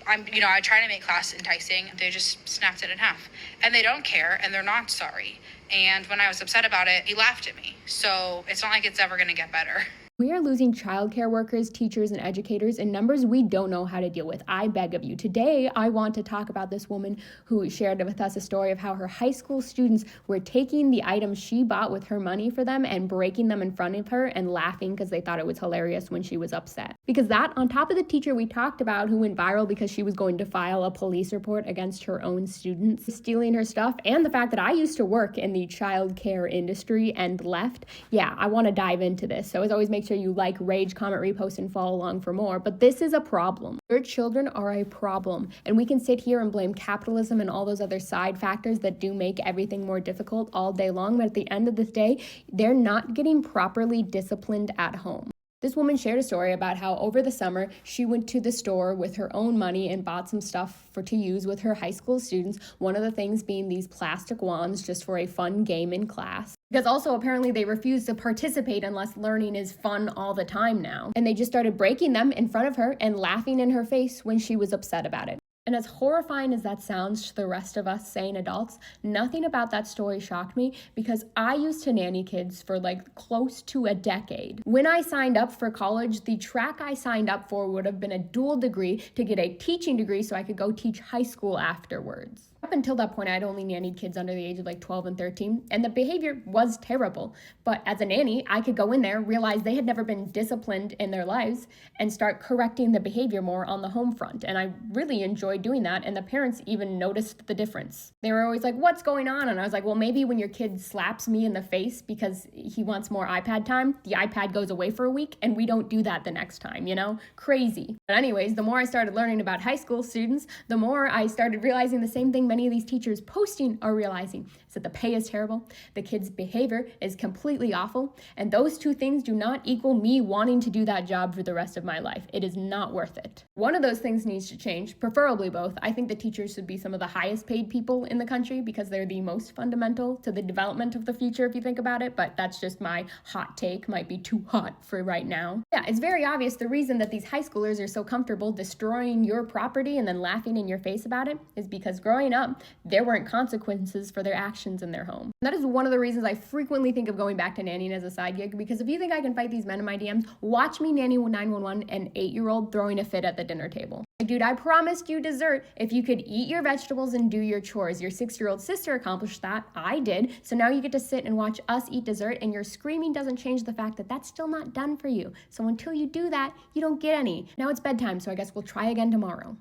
I try to make class enticing. They just snapped it in half. And they don't care, and they're not sorry. And when I was upset about it, he laughed at me. So it's not like it's ever going to get better. We are losing childcare workers, teachers, and educators in numbers we don't know how to deal with. I beg of you. Today, I want to talk about this woman who shared with us a story of how her high school students were taking the items she bought with her money for them and breaking them in front of her and laughing because they thought it was hilarious when she was upset. Because that, on top of the teacher we talked about who went viral because she was going to file a police report against her own students, stealing her stuff, and the fact that I used to work in the childcare industry and left, I want to dive into this. So as always, make sure you like, rage, comment, repost, and follow along for more. But this is a problem. Your children are a problem. And we can sit here and blame capitalism and all those other side factors that do make everything more difficult all day long. But at the end of the day, they're not getting properly disciplined at home. This woman shared a story about how over the summer, she went to the store with her own money and bought some stuff to use with her high school students, one of the things being these plastic wands just for a fun game in class. Because also apparently they refuse to participate unless learning is fun all the time now. And they just started breaking them in front of her and laughing in her face when she was upset about it. And as horrifying as that sounds to the rest of us sane adults, nothing about that story shocked me because I used to nanny kids for close to a decade. When I signed up for college, the track I signed up for would have been a dual degree to get a teaching degree so I could go teach high school afterwards. Up until that point, I'd only nannied kids under the age of 12 and 13, and the behavior was terrible. But as a nanny, I could go in there, realize they had never been disciplined in their lives, and start correcting the behavior more on the home front. And I really enjoyed doing that, and the parents even noticed the difference. They were always like, "What's going on?" And I was like, well, maybe when your kid slaps me in the face because he wants more iPad time, the iPad goes away for a week, and we don't do that the next time, Crazy. But anyways, the more I started learning about high school students, the more I started realizing the same thing many of these teachers posting are realizing is that the pay is terrible, the kids' behavior is completely awful, and those two things do not equal me wanting to do that job for the rest of my life. It is not worth it. One of those things needs to change, preferably both. I think the teachers should be some of the highest paid people in the country because they're the most fundamental to the development of the future if you think about it, but that's just my hot take, might be too hot for right now. Yeah, it's very obvious the reason that these high schoolers are so comfortable destroying your property and then laughing in your face about it is because growing up, there weren't consequences for their actions in their home. And that is one of the reasons I frequently think of going back to nannying as a side gig, because if you think I can fight these men in my DMs, watch me nanny 911 an 8-year-old throwing a fit at the dinner table. Dude, I promised you dessert if you could eat your vegetables and do your chores. Your 6-year-old sister accomplished that. I did. So now you get to sit and watch us eat dessert, and your screaming doesn't change the fact that that's still not done for you. So until you do that, you don't get any. Now it's bedtime, so I guess we'll try again tomorrow.